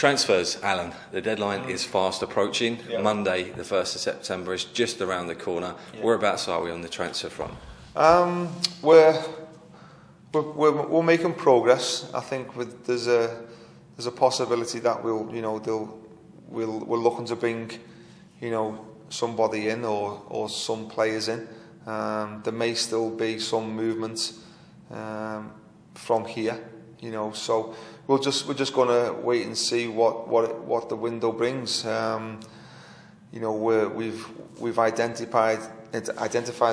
Transfers, Alan. The deadline is fast approaching. Yeah. Monday, the 1st of September, is just around the corner. Yeah. Whereabouts are we on the transfer front? We're making progress. I think there's a possibility that we're looking to bring, somebody in or some players in. There may still be some movement from here, so we're just going to wait and see what the window brings. We've identified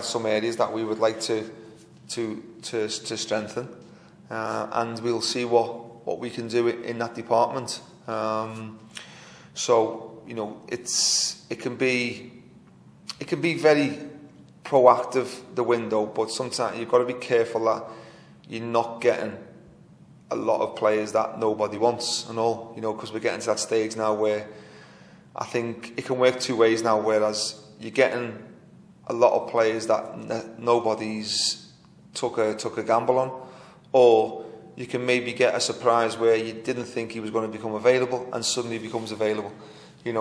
some areas that we would like to strengthen, and we'll see what we can do in that department. So it can be very proactive, the window, but sometimes you've got to be careful that you're not getting a lot of players that nobody wants and all, because we're getting to that stage now where I think it can work two ways now, whereas you're getting a lot of players that nobody's took a gamble on, or you can maybe get a surprise where you didn't think he was going to become available and suddenly he becomes available,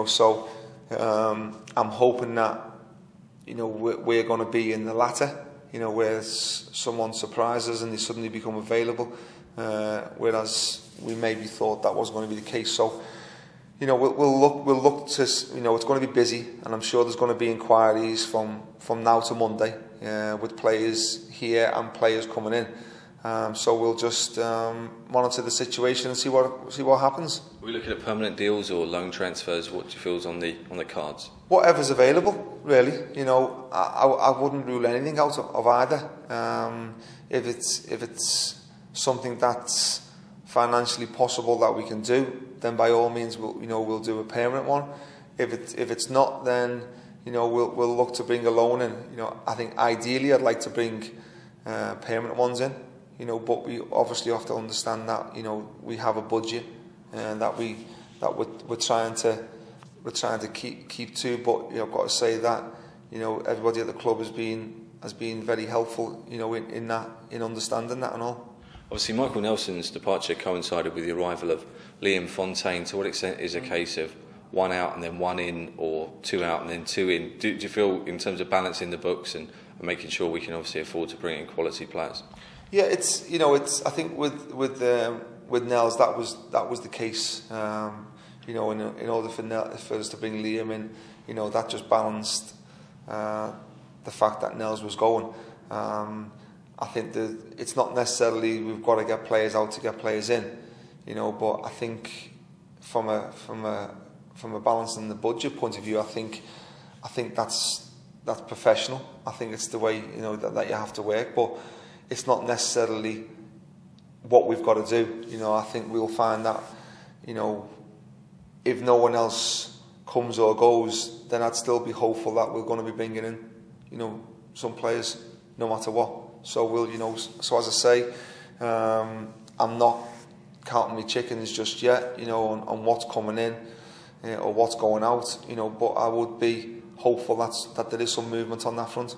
so I'm hoping that we're going to be in the latter, where someone surprises and they suddenly become available, whereas we maybe thought that wasn't going to be the case. So we'll look to, it's going to be busy, and I'm sure there's going to be inquiries from now to Monday, with players here and players coming in. So we'll just monitor the situation and see what happens. Are we looking at permanent deals or loan transfers? What do you feel is on the cards? Whatever's available, really. I wouldn't rule anything out of either. If it's something that's financially possible that we can do, then by all means we'll do a permanent one. If it's not, then we'll look to bring a loan in. I think ideally I'd like to bring permanent ones in. But we obviously have to understand that we have a budget and that we're trying to keep to. But I've got to say that everybody at the club has been very helpful in understanding that and all. Obviously, Michael Nelson's departure coincided with the arrival of Liam Fontaine. To what extent is a case of one out and then one in, or two out and then two in? Do you feel, in terms of balancing the books and making sure we can obviously afford to bring in quality players? Yeah, it's I think with Nels that was the case. In order for us to bring Liam in, that just balanced the fact that Nels was going. I think that it's not necessarily we've got to get players out to get players in, but I think from a balancing the budget point of view, I think that's professional. I think it's the way that you have to work, but it's not necessarily what we've got to do. I think we'll find that if no one else comes or goes, then I'd still be hopeful that we're going to be bringing in some players no matter what. So so as I say, I'm not counting my chickens just yet, on what's coming in or what's going out, but I would be hopeful that there is some movement on that front.